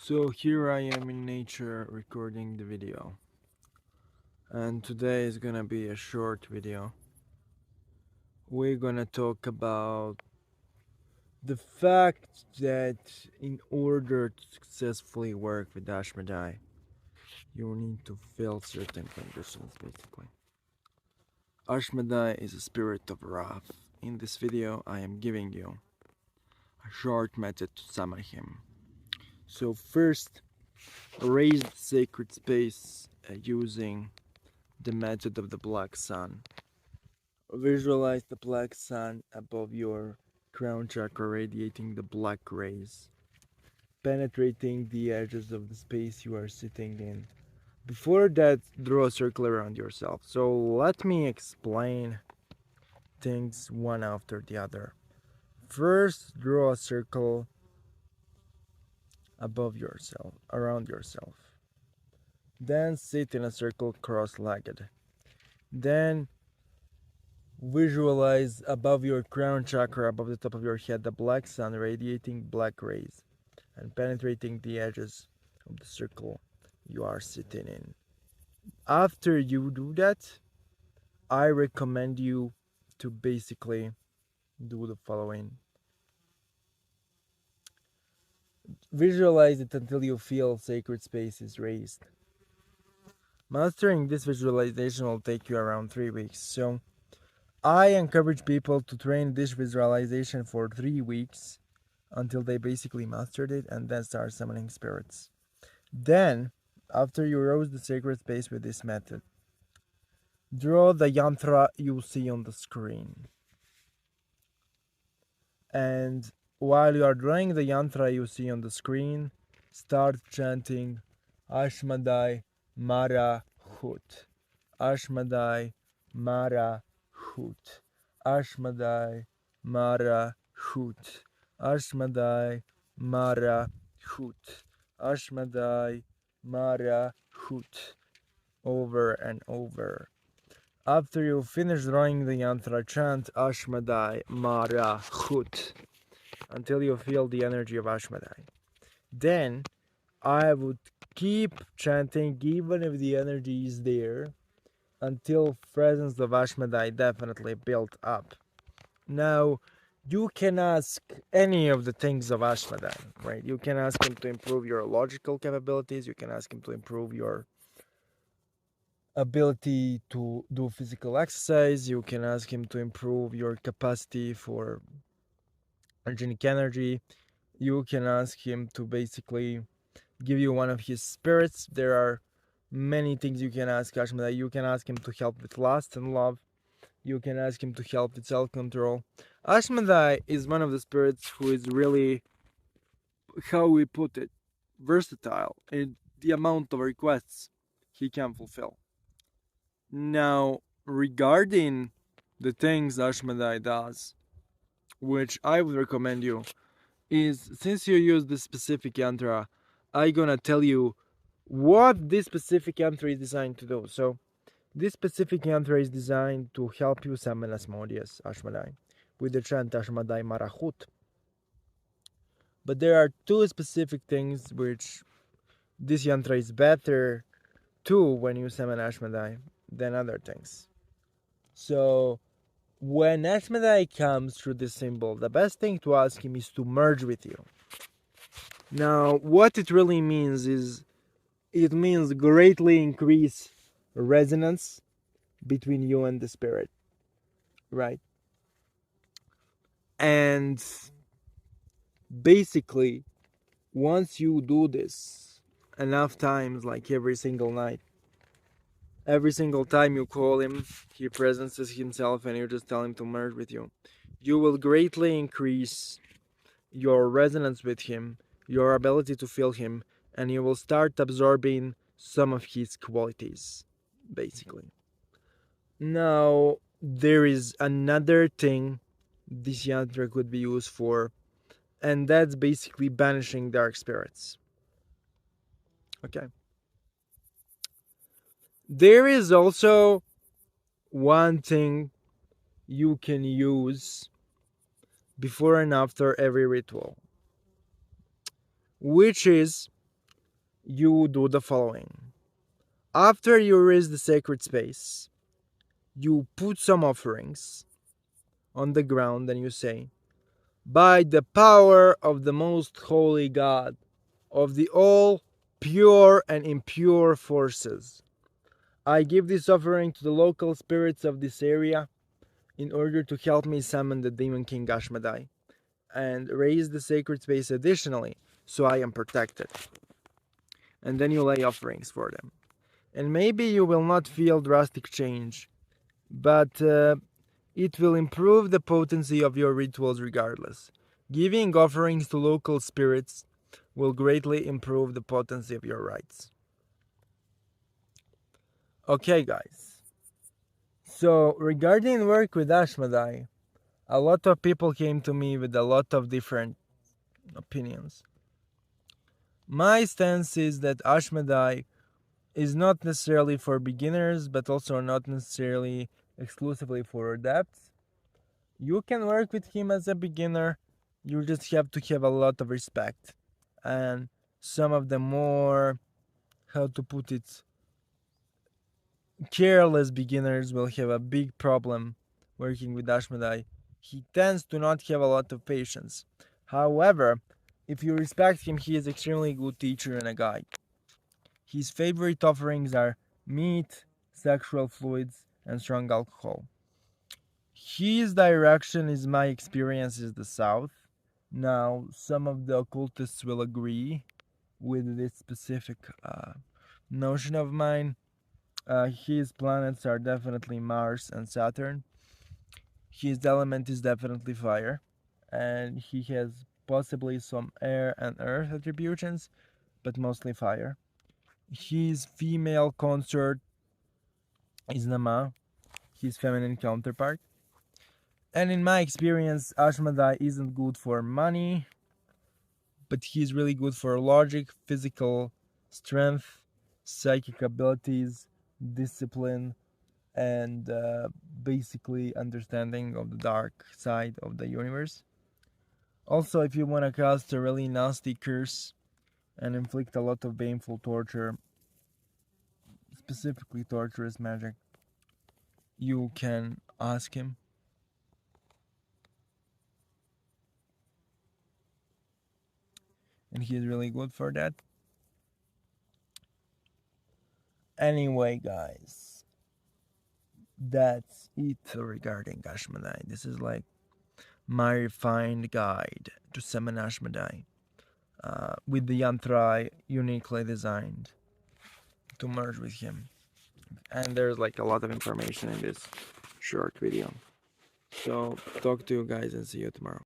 So here I am in nature recording the video, and today is gonna be a short video. We're gonna talk about the fact that in order to successfully work with Ashmedai, you need to fill certain conditions basically. Ashmedai is a spirit of wrath. In this video I am giving you a short method to summon him. So first, raise the sacred space using the method of the black sun. Visualize the black sun above your crown chakra radiating the black rays, penetrating the edges of the space you are sitting in. Before that, draw a circle around yourself. So let me explain things one after the other. First, draw a circle above yourself, around yourself. Then sit in a circle cross-legged. Then visualize above your crown chakra, above the top of your head, the black sun radiating black rays and penetrating the edges of the circle you are sitting in. After you do that, I recommend you to basically do the following. Visualize it until you feel sacred space is raised. Mastering this visualization will take you around 3 weeks. So I encourage people to train this visualization for 3 weeks until they basically mastered it and then start summoning spirits. Then, after you rose the sacred space with this method, draw the yantra you see on the screen. And while you are drawing the yantra you see on the screen, start chanting Ashmedai Mara Hut. Ashmedai Mara Hut. Ashmedai Mara Hut. Ashmedai Mara Hut. Ashmedai Mara Hut. Over and over. After you finish drawing the yantra, chant Ashmedai Mara Hut until you feel the energy of Ashmedai. Then I would keep chanting even if the energy is there until presence of Ashmedai definitely built up. Now, you can ask any of the things of Ashmedai, right? You can ask him to improve your logical capabilities. You can ask him to improve your ability to do physical exercise. You can ask him to improve your capacity for organic energy. You can ask him to basically give you one of his spirits. There are many things you can ask Ashmedai. You can ask him to help with lust and love. You can ask him to help with self-control. Ashmedai is one of the spirits who is really, how we put it, versatile in the amount of requests he can fulfill. Now, regarding the things Ashmedai does, which I would recommend you, is since you use this specific yantra, I'm gonna tell you what this specific yantra is designed to do. So, this specific yantra is designed to help you summon Asmodeus, Ashmedai, with the chant Ashmedai Marahut. But there are two specific things which this yantra is better to when you summon Ashmedai than other things. So, when Ashmedai comes through this symbol, the best thing to ask him is to merge with you. Now, what it really means is, it means greatly increase resonance between you and the spirit, right? And basically, once you do this enough times, like every single night, every single time you call him, he presences himself and you just tell him to merge with you, you will greatly increase your resonance with him, your ability to feel him, and you will start absorbing some of his qualities, basically. Now, there is another thing this yantra could be used for, and that's basically banishing dark spirits. Okay. There is also one thing you can use before and after every ritual, which is you do the following. After you raise the sacred space, you put some offerings on the ground and you say, by the power of the most holy God, of the all pure and impure forces, I give this offering to the local spirits of this area in order to help me summon the demon king Ashmedai and raise the sacred space additionally so I am protected. And then you lay offerings for them. And maybe you will not feel drastic change, but it will improve the potency of your rituals regardless. Giving offerings to local spirits will greatly improve the potency of your rites. Okay, guys. So, regarding work with Ashmedai, a lot of people came to me with a lot of different opinions. My stance is that Ashmedai is not necessarily for beginners, but also not necessarily exclusively for adepts. You can work with him as a beginner, you just have to have a lot of respect. And some of the more, how to put it, careless beginners will have a big problem working with Ashmedai. He tends to not have a lot of patience. However, if you respect him, he is extremely good teacher and a guide. His favorite offerings are meat, sexual fluids, and strong alcohol. His direction, is my experience, is the south. Now, some of the occultists will agree with this specific notion of mine. His planets are definitely Mars and Saturn. His element is definitely fire, and he has possibly some air and earth attributions, but mostly fire. His female consort is Nama, his feminine counterpart. And in my experience, Ashmedai isn't good for money, but he's really good for logic, physical strength, psychic abilities, discipline, and basically understanding of the dark side of the universe. Also, if you want to cast a really nasty curse and inflict a lot of painful torture, specifically torturous magic, you can ask him. And he is really good for that. Anyway, guys, that's it regarding Ashmedai. This is like my refined guide to summon Ashmedai, with the yantra uniquely designed to merge with him. And there's like a lot of information in this short video. So talk to you guys and see you tomorrow.